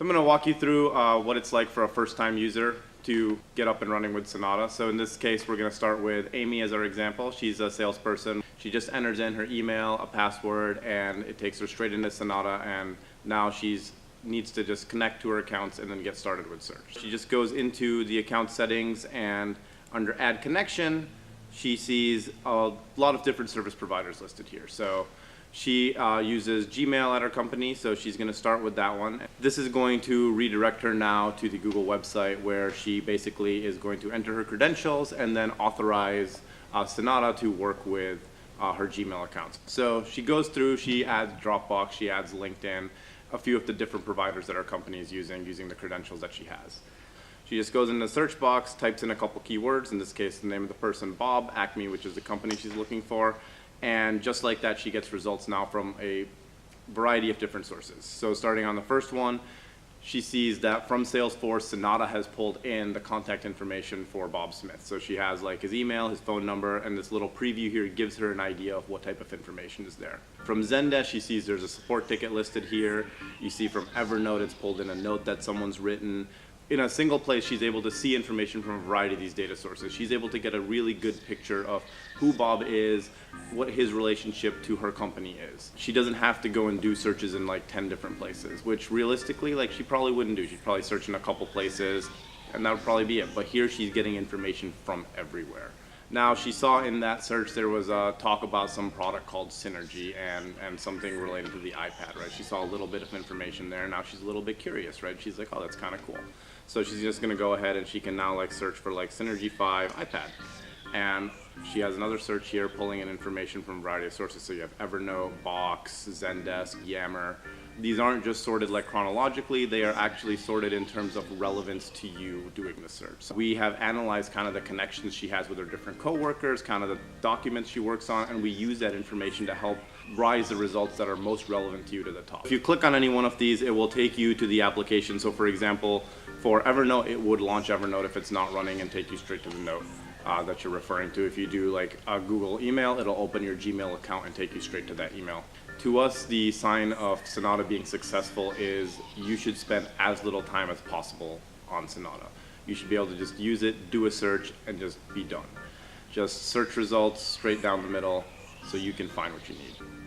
I'm going to walk you through what it's like for a first-time user to get up and running with Synata. So in this case, we're going to start with Amy as our example. She's a salesperson. She just enters in her email, a password, and it takes her straight into Synata, and now she's needs to just connect to her accounts and then get started with search. She just goes into the account settings, and under Add Connection, she sees a lot of different service providers listed here. So she uses Gmail at her company, so she's going to start with that one. This is going to redirect her now to the Google website, where she basically is going to enter her credentials and then authorize Synata to work with her Gmail accounts. So she goes through, she adds Dropbox, she adds LinkedIn, a few of the different providers that our company is using the credentials that she has. She just goes in the search box, types in a couple keywords, in this case the name of the person, Bob, Acme, which is the company she's looking for, and just like that she gets results now from a variety of different sources. So starting on the first one, she sees that from Salesforce, Synata has pulled in the contact information for Bob Smith. So she has like his email, his phone number, and this little preview here gives her an idea of what type of information is there. From Zendesk, she sees there's a support ticket listed here. You see from Evernote, it's pulled in a note that someone's written. In a single place, she's able to see information from a variety of these data sources. She's able to get a really good picture of who Bob is, what his relationship to her company is. She doesn't have to go and do searches in like 10 different places, which realistically, like she probably wouldn't do. She'd probably search in a couple places, and that would probably be it. But here she's getting information from everywhere. Now, she saw in that search there was a talk about some product called Synergy and something related to the iPad, right? She saw a little bit of information there. Now she's a little bit curious, right? She's like, oh, that's kind of cool. So she's just going to go ahead and she can now like search for like Synergy 5 iPad. And she has another search here pulling in information from a variety of sources. So you have Evernote, Box, Zendesk, Yammer. These aren't just sorted like chronologically, they are actually sorted in terms of relevance to you doing the search. So we have analyzed kind of the connections she has with her different coworkers, kind of the documents she works on, and we use that information to help rise the results that are most relevant to you to the top. If you click on any one of these, it will take you to the application. So for example, for Evernote, it would launch Evernote if it's not running and take you straight to the note that you're referring to. If you do like a Google email, it'll open your Gmail account and take you straight to that email. To us, the sign of Synata being successful is you should spend as little time as possible on Synata. You should be able to just use it, do a search, and just be done. Just search results straight down the middle so you can find what you need.